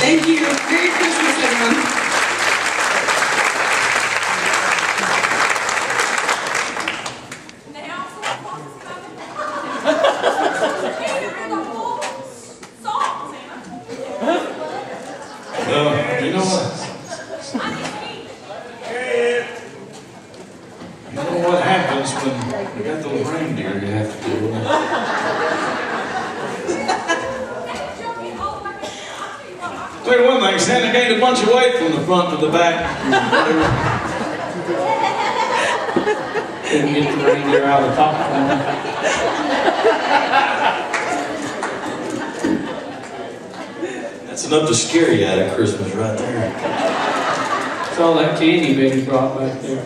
Thank you. Merry Christmas, everyone. They also have boxes coming. Hey, you're the whole song, Santa. You know what? I need You know what happens when you got those reindeer you have to deal with? Tell you one thing, Santa gained a bunch of weight from the front to the back. Couldn't get the reindeer out of the top. That's enough to scare you out of Christmas right there. It's all that candy baby brought back there.